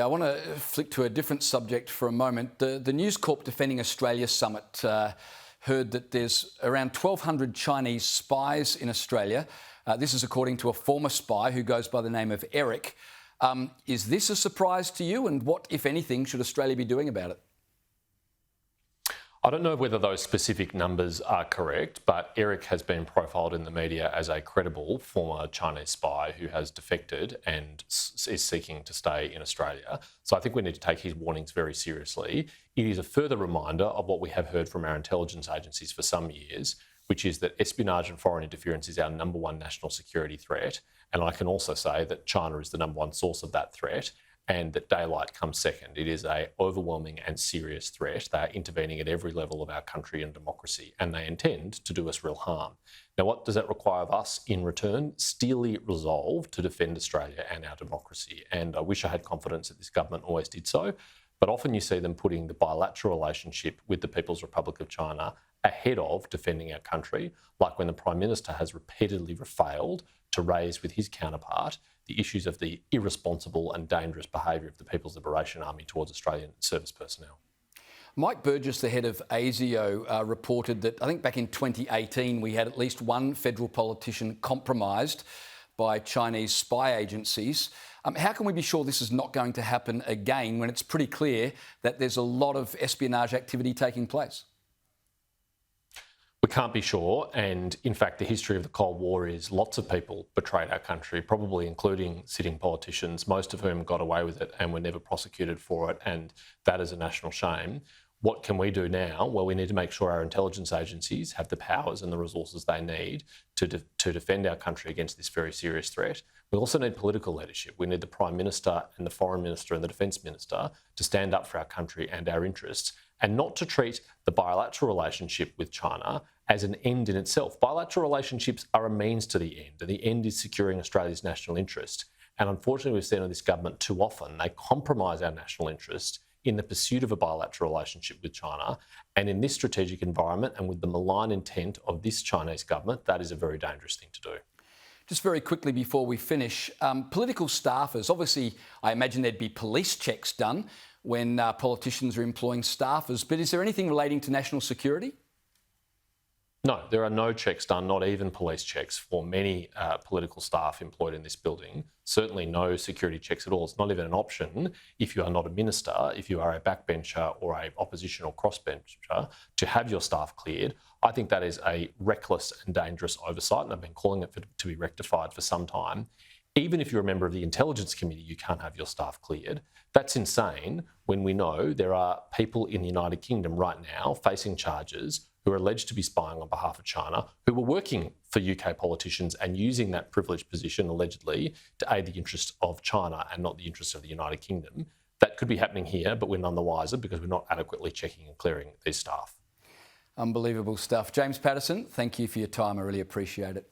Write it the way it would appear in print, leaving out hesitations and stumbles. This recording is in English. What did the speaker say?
I want to flick to a different subject for a moment. The News Corp Defending Australia Summit heard that there's around 1,200 Chinese spies in Australia. This is according to a former spy who goes by the name of Eric. Is this a surprise to you? And what, if anything, should Australia be doing about it? I don't know whether those specific numbers are correct, but Eric has been profiled in the media as a credible former Chinese spy who has defected and is seeking to stay in Australia. So I think we need to take his warnings very seriously. It is a further reminder of what we have heard from our intelligence agencies for some years, which is that espionage and foreign interference is our number one national security threat. And I can also say that China is the number one source of that threat, and that daylight comes second. It is an overwhelming and serious threat. They are intervening at every level of our country and democracy, and they intend to do us real harm. Now, what does that require of us in return? Steely resolve to defend Australia and our democracy. And I wish I had confidence that this government always did so, but often you see them putting the bilateral relationship with the People's Republic of China ahead of defending our country, like when the Prime Minister has repeatedly failed to raise with his counterpart the issues of the irresponsible and dangerous behaviour of the People's Liberation Army towards Australian service personnel. Mike Burgess, the head of ASIO, reported that I think back in 2018 we had at least one federal politician compromised by Chinese spy agencies. How can we be sure this is not going to happen again when it's pretty clear that there's a lot of espionage activity taking place? We can't be sure, and in fact the history of the Cold War is lots of people betrayed our country, probably including sitting politicians, most of whom got away with it and were never prosecuted for it, and that is a national shame. What can we do now? Well, we need to make sure our intelligence agencies have the powers and the resources they need to defend our country against this very serious threat. We also need political leadership. We need the Prime Minister and the Foreign Minister and the Defence Minister to stand up for our country and our interests, and not to treat the bilateral relationship with China as an end in itself. Bilateral relationships are a means to the end, and the end is securing Australia's national interest. And unfortunately, we've seen in this government too often, they compromise our national interest in the pursuit of a bilateral relationship with China. And in this strategic environment and with the malign intent of this Chinese government, that is a very dangerous thing to do. Just very quickly before we finish, political staffers, obviously I imagine there'd be police checks done when politicians are employing staffers, but is there anything relating to national security? No, there are no checks done, not even police checks for many political staff employed in this building. Certainly no security checks at all. It's not even an option if you are not a minister, if you are a backbencher or a oppositional crossbencher, to have your staff cleared. I think that is a reckless and dangerous oversight, and I've been calling it to be rectified for some time. Even if you're a member of the Intelligence Committee, you can't have your staff cleared. That's insane when we know there are people in the United Kingdom right now facing charges who are alleged to be spying on behalf of China, who were working for UK politicians and using that privileged position allegedly to aid the interests of China and not the interests of the United Kingdom. That could be happening here, but we're none the wiser because we're not adequately checking and clearing these staff. Unbelievable stuff. James Paterson, thank you for your time. I really appreciate it.